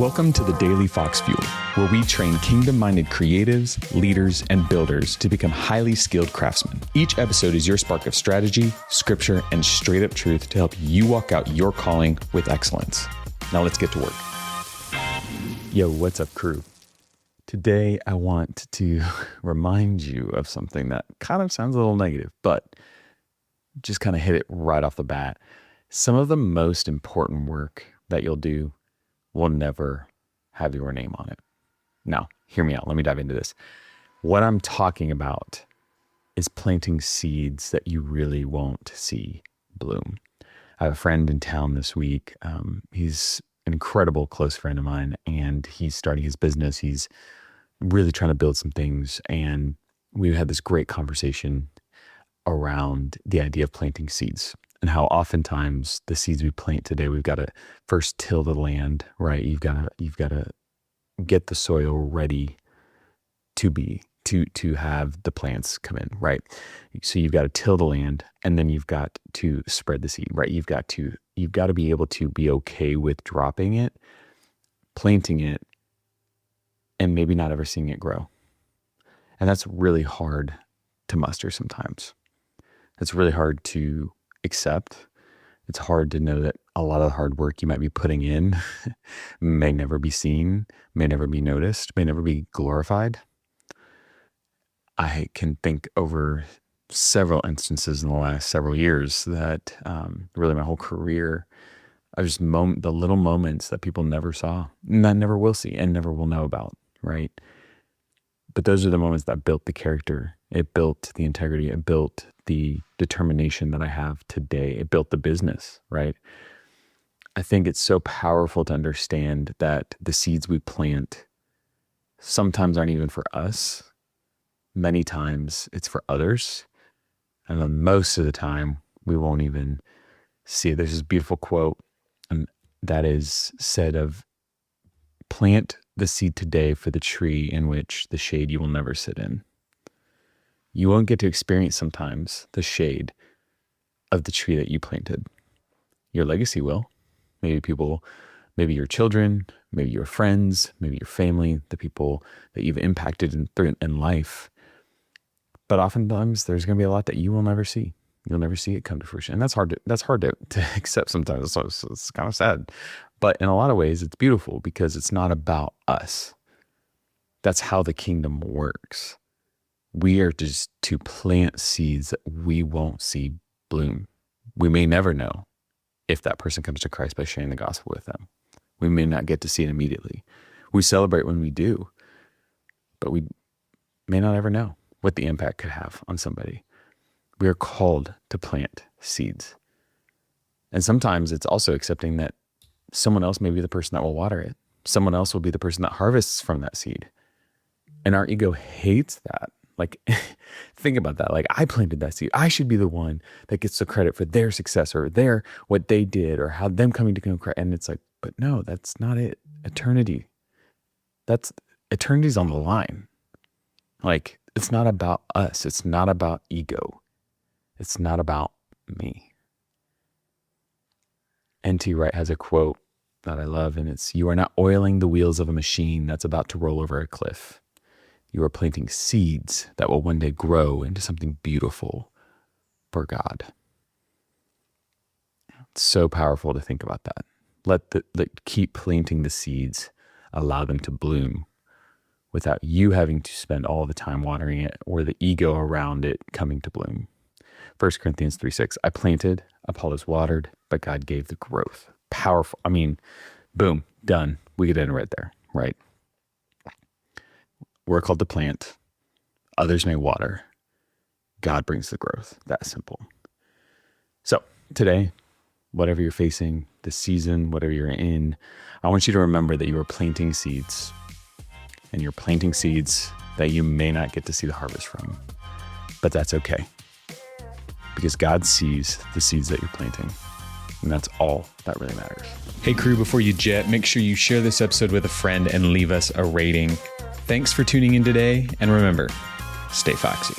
Welcome to the Daily Fox Fuel, where we train kingdom-minded creatives, leaders, and builders to become highly skilled craftsmen. Each episode is your spark of strategy, scripture, and straight-up truth to help you walk out your calling with excellence. Now let's get to work. Yo, what's up, crew? Today, I want to remind you of something that kind of sounds a little negative, but just kind of hit it right off the bat. Some of the most important work that you'll do will never have your name on it. Now, hear me out. Let me dive into this. What I'm talking about is planting seeds that you really won't see bloom. I have a friend in town this week. He's an incredible close friend of mine, and he's starting his business. He's really trying to build some things, and we had this great conversation around the idea of planting seeds. And how oftentimes the seeds we plant today, we've got to first till the land, right? You've got to get the soil ready to have the plants come in, right? So you've got to till the land, and then you've got to spread the seed, right? You've got to be able to be okay with dropping it, planting it, and maybe not ever seeing it grow. And that's really hard to muster sometimes. It's really hard to accept. It's hard to know that a lot of the hard work you might be putting in may never be seen, may never be noticed, may never be glorified. I can think over several instances in the last several years that really my whole career, the little moments that people never saw, and that never will see and never will know about, right? But those are the moments that built the character. It built the integrity. It built the determination that I have today. It built the business, right? I think it's so powerful to understand that the seeds we plant sometimes aren't even for us. Many times it's for others. And then most of the time we won't even see it. There's this beautiful quote, and that is said of, plant the seed today for the tree in which the shade you will never sit in. You won't get to experience sometimes the shade of the tree that you planted. Your legacy will. Maybe your children, maybe your friends, maybe your family, the people that you've impacted in life. But oftentimes there's going to be a lot that you will never see. You'll never see it come to fruition. And that's hard to accept sometimes. So it's kind of sad. But in a lot of ways, it's beautiful because it's not about us. That's how the kingdom works. We are just to plant seeds that we won't see bloom. We may never know if that person comes to Christ by sharing the gospel with them. We may not get to see it immediately. We celebrate when we do, but we may not ever know what the impact could have on somebody. We are called to plant seeds. And sometimes it's also accepting that someone else may be the person that will water it. Someone else will be the person that harvests from that seed. And our ego hates that. Like, think about that. Like, I planted that seed. I should be the one that gets the credit for their success or what they did or how them coming to know Christ. And it's like, but no, that's not it. Eternity's on the line. Like, it's not about us. It's not about ego. It's not about me. N.T. Wright has a quote that I love, and it's, "You are not oiling the wheels of a machine that's about to roll over a cliff. You are planting seeds that will one day grow into something beautiful for God." It's so powerful to think about that. Let keep planting the seeds, allow them to bloom without you having to spend all the time watering it or the ego around it coming to bloom. 1 Corinthians 3:6, I planted, Apollos watered, but God gave the growth. Powerful. I mean, boom, done. We could end right there, right? We're called to plant. Others may water. God brings the growth. That simple. So today, whatever you're facing, this season, whatever you're in, I want you to remember that you are planting seeds. And you're planting seeds that you may not get to see the harvest from. But that's okay. Because God sees the seeds that you're planting. And that's all that really matters. Hey crew, before you jet, make sure you share this episode with a friend and leave us a rating. Thanks for tuning in today. And remember, stay foxy.